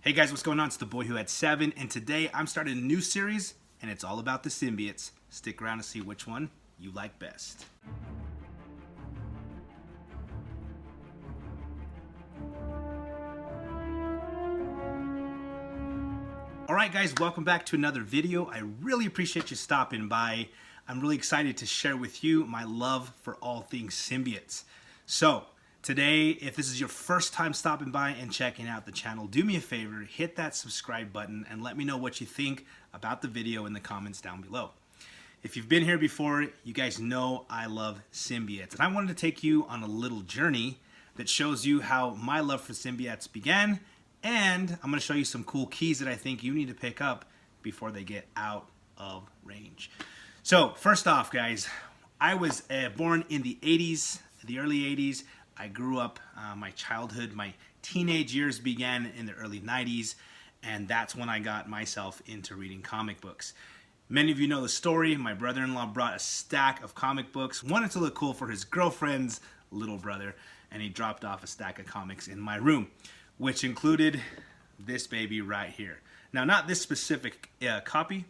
Hey guys, what's going on? It's the boy who had 7, and today I'm starting a new series, and it's all about the symbiotes. Stick around to see which one you like best. Alright guys, welcome back to another video. I really appreciate you stopping by. I'm really excited to share with you my love for all things symbiotes. So, today, if this is your first time stopping by and checking out the channel, do me a favor, hit that subscribe button and let me know what you think about the video in the comments down below. If you've been here before, you guys know I love symbiotes. And I wanted to take you on a little journey that shows you how my love for symbiotes began, and I'm going to show you some cool keys that I think you need to pick up before they get out of range. So, first off, guys, I was born in the 80s, the early 80s. I grew up, my childhood, my teenage years began in the early 90s, and that's when I got myself into reading comic books. Many of you know the story. My brother-in-law brought a stack of comic books, wanted to look cool for his girlfriend's little brother, and he dropped off a stack of comics in my room, which included this baby right here. Now, not this specific copy.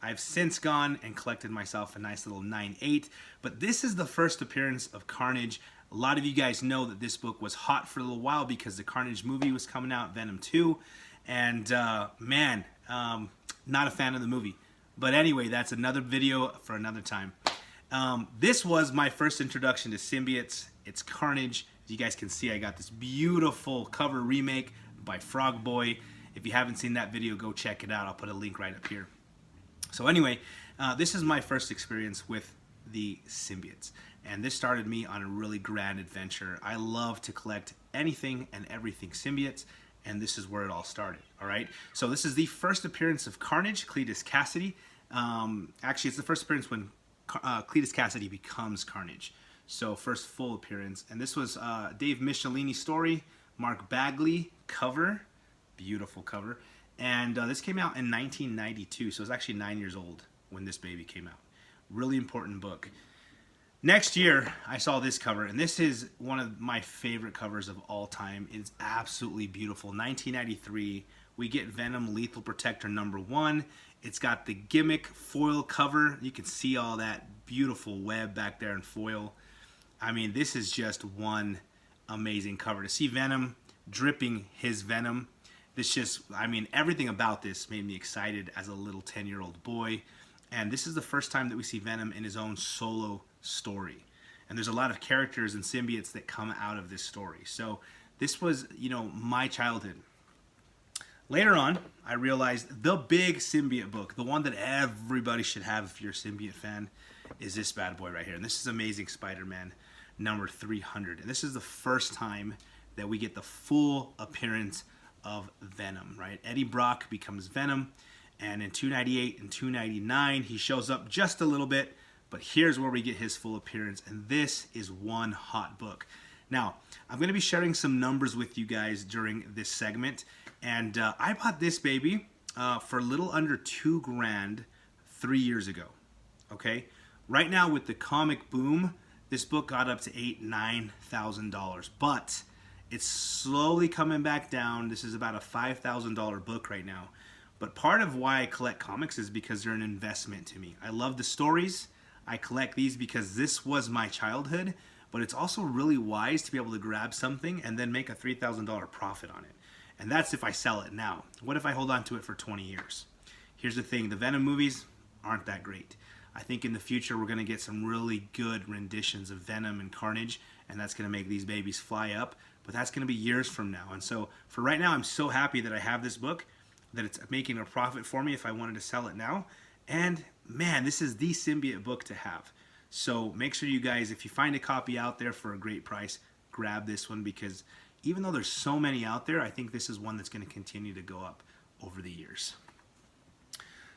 I've since gone and collected myself a nice little 9/8, but this is the first appearance of Carnage. A lot of you guys know that this book was hot for a little while because the Carnage movie was coming out, Venom 2, and not a fan of the movie. But anyway, that's another video for another time. This was my first introduction to symbiotes. It's Carnage. As you guys can see, I got this beautiful cover remake by Frog Boy. If you haven't seen that video, go check it out. I'll put a link right up here. So anyway, this is my first experience with the symbiotes, and this started me on a really grand adventure. I love to collect anything and everything symbiotes, and this is where it all started. All right, so this is the first appearance of Carnage, Cletus Cassidy. Actually, it's the first appearance when Cletus Cassidy becomes Carnage. So first full appearance, and this was Dave Michelini story, Mark Bagley cover, beautiful cover, and this came out in 1992, so it was actually 9 years old when this baby came out. Really important book. Next year, I saw this cover, and this is one of my favorite covers of all time. It's absolutely beautiful. 1993, we get Venom Lethal Protector #1. It's got the gimmick foil cover. You can see all that beautiful web back there in foil. I mean, this is just one amazing cover. To see Venom dripping his venom, this just, I mean, everything about this made me excited as a little 10-year-old boy. And this is the first time that we see Venom in his own solo story. And there's a lot of characters and symbiotes that come out of this story. So this was, you know, my childhood. Later on, I realized the big symbiote book, the one that everybody should have if you're a symbiote fan, is this bad boy right here. And this is Amazing Spider-Man number 300. And this is the first time that we get the full appearance of Venom, right? Eddie Brock becomes Venom. And in 298 and 299, he shows up just a little bit, but here's where we get his full appearance, and this is one hot book. Now, I'm going to be sharing some numbers with you guys during this segment, and I bought this baby for a little under $2 grand 3 years ago, okay? Right now, with the comic boom, this book got up to $8,000, $9,000, but it's slowly coming back down. This is about a $5,000 book right now. But part of why I collect comics is because they're an investment to me. I love the stories. I collect these because this was my childhood, but it's also really wise to be able to grab something and then make a $3,000 profit on it. And that's if I sell it now. What if I hold on to it for 20 years? Here's the thing, the Venom movies aren't that great. I think in the future we're going to get some really good renditions of Venom and Carnage, and that's going to make these babies fly up, but that's going to be years from now. And so for right now, I'm so happy that I have this book, that it's making a profit for me if I wanted to sell it now. And man, this is the symbiote book to have. So make sure you guys, if you find a copy out there for a great price, grab this one, because even though there's so many out there, I think this is one that's going to continue to go up over the years.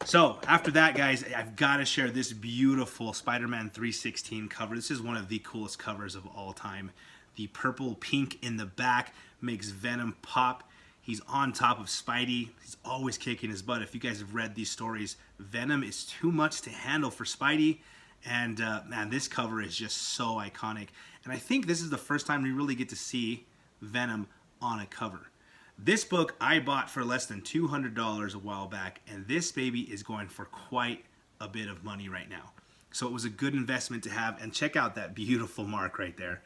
So after that, guys, I've got to share this beautiful Spider-Man 316 cover. This is one of the coolest covers of all time. The purple pink in the back makes Venom pop. He's on top of Spidey. He's always kicking his butt. If you guys have read these stories, Venom is too much to handle for Spidey. And man, this cover is just so iconic. And I think this is the first time we really get to see Venom on a cover. This book I bought for less than $200 a while back, and this baby is going for quite a bit of money right now. So it was a good investment to have, and check out that beautiful mark right there.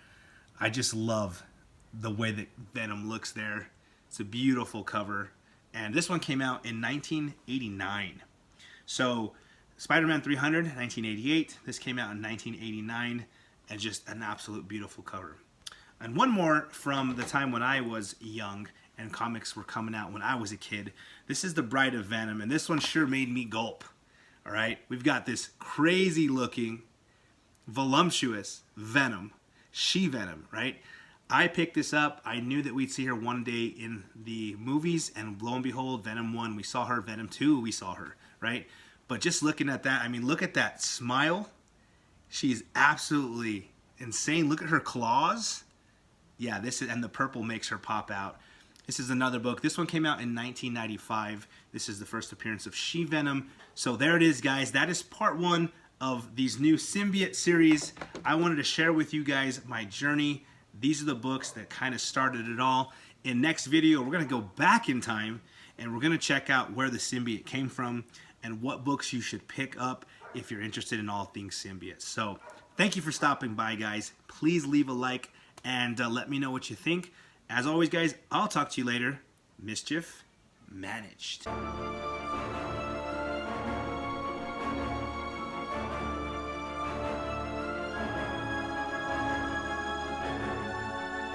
I just love the way that Venom looks there. It's a beautiful cover, and this one came out in 1989. So Spider-Man 300, 1988. This came out in 1989, and just an absolute beautiful cover. And one more from the time when I was young and comics were coming out when I was a kid. This is The Bride of Venom, and this one sure made me gulp. All right, we've got this crazy looking, voluptuous Venom, She-Venom, right? I picked this up. I knew that we'd see her one day in the movies, and lo and behold, Venom 1, we saw her. Venom 2, we saw her, right? But just looking at that, I mean, look at that smile. She's absolutely insane. Look at her claws. Yeah, this is, and the purple makes her pop out. This is another book. This one came out in 1995. This is the first appearance of She-Venom. So there it is, guys. That is part 1 of these new symbiote series. I wanted to share with you guys my journey. These are the books that kind of started it all. In next video, we're going to go back in time, and we're going to check out where the symbiote came from and what books you should pick up if you're interested in all things symbiotes. So thank you for stopping by, guys. Please leave a like and let me know what you think. As always, guys, I'll talk to you later. Mischief managed.